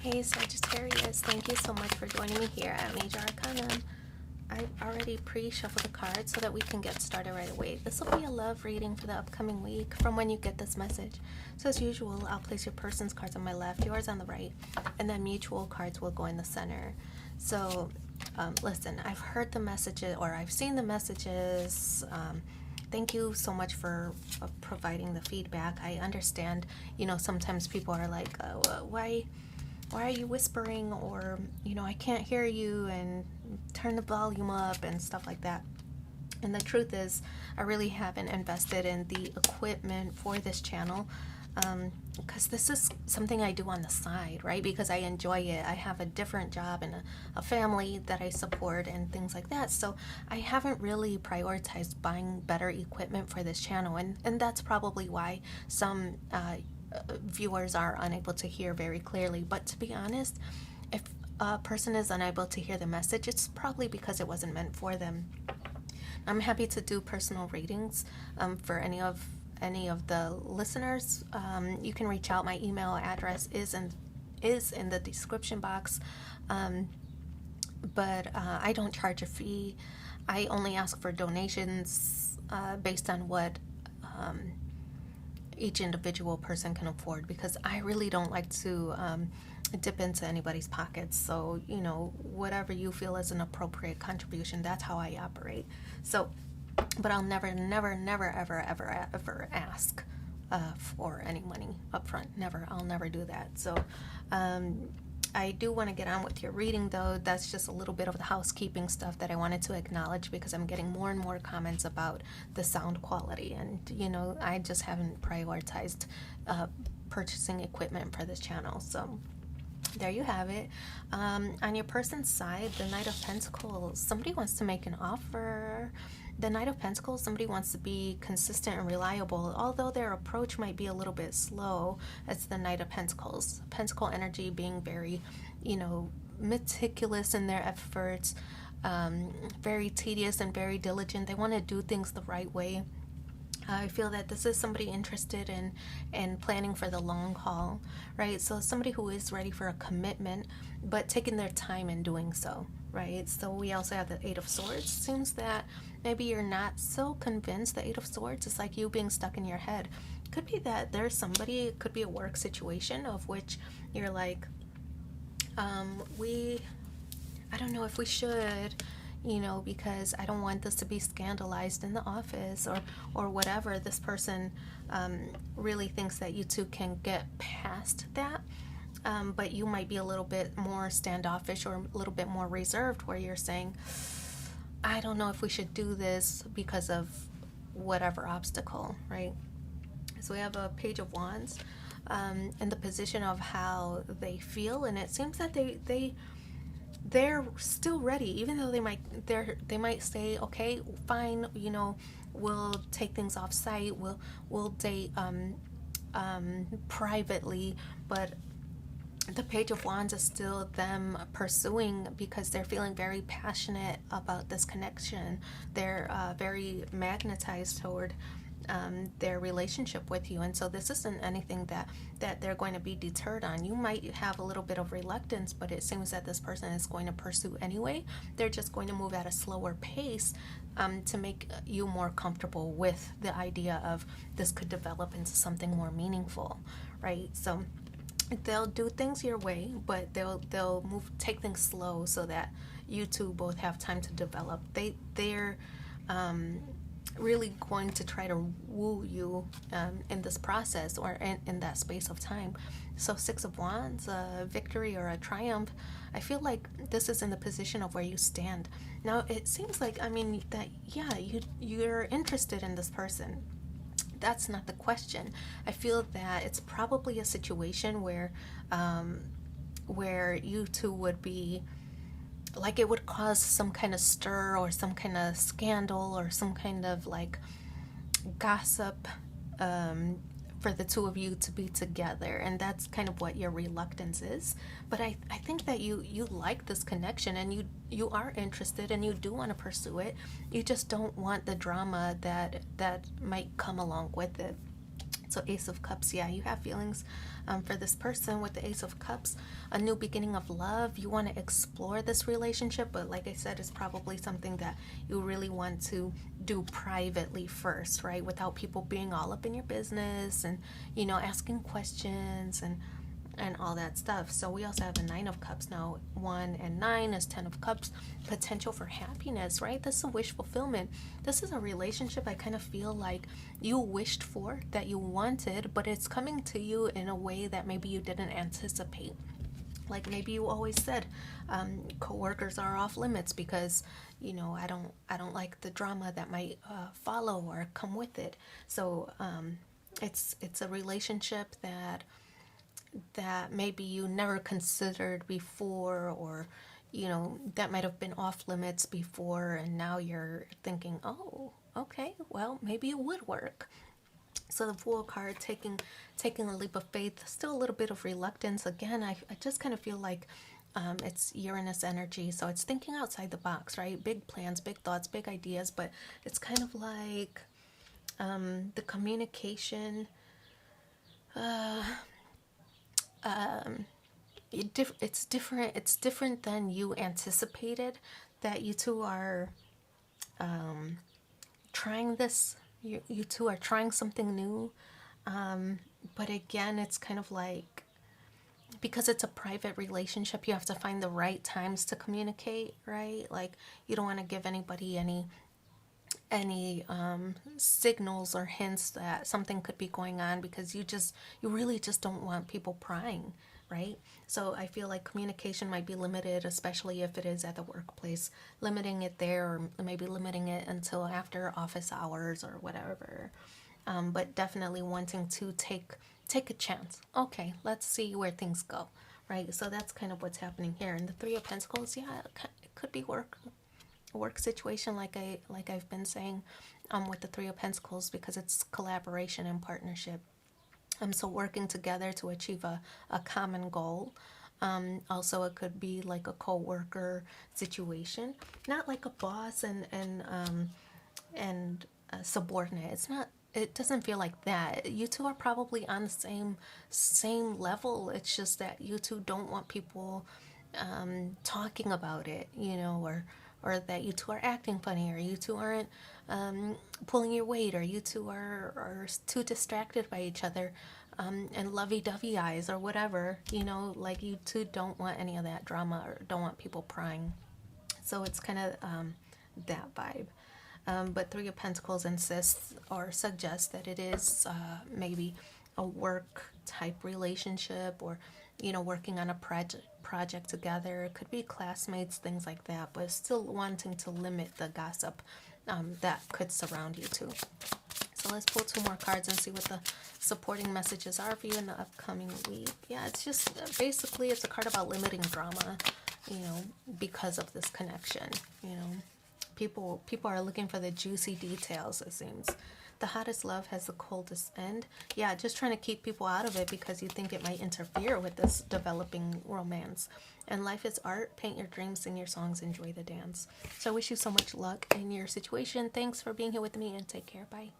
Hey Sagittarius, thank you so much for joining me here at Major Arcanum. I've already pre-shuffled the cards so that we can get started right away. This will be a love reading for the upcoming week from when you get this message. So as usual, I'll place your person's cards on my left, yours on the right, and then mutual cards will go in the center. So listen, I've heard the messages, or I've seen the messages. Thank you so much for providing the feedback. I understand, sometimes people are like, why are you whispering, or I can't hear you, and turn the volume up and stuff like that. And the truth is, I really haven't invested in the equipment for this channel, because this is something I do on the side, right? Because I enjoy it. I have a different job and a family that I support and things like that. So I haven't really prioritized buying better equipment for this channel, and that's probably why some viewers are unable to hear very clearly. But to be honest, if a person is unable to hear the message, it's probably because it wasn't meant for them. I'm happy to do personal readings for any of the listeners. You can reach out. My email address is in the description box, but I don't charge a fee. I only ask for donations based on what each individual person can afford, because I really don't like to dip into anybody's pockets. So whatever you feel is an appropriate contribution, that's how I operate. So but I'll never ever ask for any money up front. I'll never do that. So I do want to get on with your reading, though. That's just a little bit of the housekeeping stuff that I wanted to acknowledge, because I'm getting more and more comments about the sound quality, and I just haven't prioritized purchasing equipment for this channel. So there you have it. On your person's side, the Knight of Pentacles, somebody wants to make an offer. The Knight of Pentacles, somebody wants to be consistent and reliable, although their approach might be a little bit slow. It's the Knight of Pentacles. Pentacle energy being very, meticulous in their efforts, very tedious and very diligent. They want to do things the right way. I feel that this is somebody interested in planning for the long haul, right? So somebody who is ready for a commitment, but taking their time in doing so, right? So we also have the Eight of Swords. Seems that maybe you're not so convinced. The Eight of Swords is like you being stuck in your head. Could be that there's somebody, it could be a work situation of which you're like, I don't know if we should, because I don't want this to be scandalized in the office, or whatever. This person really thinks that you two can get past that, but you might be a little bit more standoffish or a little bit more reserved, where you're saying, I don't know if we should do this because of whatever obstacle, right? So we have a Page of Wands in the position of how they feel, and it seems that they're still ready, even though they might say, okay, fine, we'll take things off site, we'll date privately. But the Page of Wands is still them pursuing, because they're feeling very passionate about this connection. They're very magnetized toward their relationship with you, and so this isn't anything that they're going to be deterred on. You might have a little bit of reluctance, but it seems that this person is going to pursue anyway. They're just going to move at a slower pace to make you more comfortable with the idea of this could develop into something more meaningful, right? So they'll do things your way, but they'll take things slow so that you two both have time to develop. They're really going to try to woo you in this process, or in that space of time. So Six of Wands, a victory or a triumph. I feel like this is in the position of where you stand. Now it seems like, that you're interested in this person. That's not the question. I feel that it's probably a situation where you two would be like, it would cause some kind of stir or some kind of scandal or some kind of like gossip for the two of you to be together, and that's kind of what your reluctance is. But I think that you like this connection, and you are interested, and you do want to pursue it. You just don't want the drama that might come along with it. So Ace of Cups, yeah, you have feelings for this person with the Ace of Cups. A new beginning of love. You want to explore this relationship, but like I said, it's probably something that you really want to do privately first, right? Without people being all up in your business and, you know, asking questions and all that stuff. So we also have a Nine of Cups now. 1 and 9 is 10 of Cups. Potential for happiness, right? This is a wish fulfillment. This is a relationship I kind of feel like you wished for, that you wanted, but it's coming to you in a way that maybe you didn't anticipate. Like maybe you always said, coworkers are off limits because, you know, I don't like the drama that might follow or come with it. So it's a relationship that maybe you never considered before, or you know, that might have been off limits before, and now you're thinking, oh, okay, well, maybe it would work. So the Fool card, taking a leap of faith, still a little bit of reluctance. Again, I just kind of feel like it's Uranus energy, so it's thinking outside the box, right? Big plans, big thoughts, big ideas, but it's kind of like the communication it's different. It's different than you anticipated. That you two are trying this. You two are trying something new. But again, it's kind of like, because it's a private relationship, you have to find the right times to communicate, right? Like you don't want to give anybody any signals or hints that something could be going on, because you really just don't want people prying, right? So I feel like communication might be limited, especially if it is at the workplace, limiting it there, or maybe limiting it until after office hours or whatever. But definitely wanting to take a chance. Okay, let's see where things go, right? So that's kind of what's happening here. And the Three of Pentacles, yeah, it could be work situation, like I've been saying, with the Three of Pentacles, because it's collaboration and partnership. So working together to achieve a common goal. Also, it could be like a co-worker situation, not like a boss and a subordinate. It's not. It doesn't feel like that. You two are probably on the same level. It's just that you two don't want people talking about it, you know, or that you two are acting funny, or you two aren't pulling your weight, or you two are too distracted by each other, and lovey-dovey eyes or whatever, you know, like you two don't want any of that drama or don't want people prying. So it's kind of that vibe. But Three of Pentacles insists or suggests that it is maybe a work type relationship, or you know, working on a project together. It could be classmates, things like that, but still wanting to limit the gossip that could surround you two. So let's pull 2 more cards and see what the supporting messages are for you in the upcoming week. Yeah, it's just basically it's a card about limiting drama, you know, because of this connection. You know, people are looking for the juicy details, it seems. The hottest love has the coldest end. Yeah, just trying to keep people out of it because you think it might interfere with this developing romance. And life is art. Paint your dreams, sing your songs, enjoy the dance. So I wish you so much luck in your situation. Thanks for being here with me, and take care. Bye.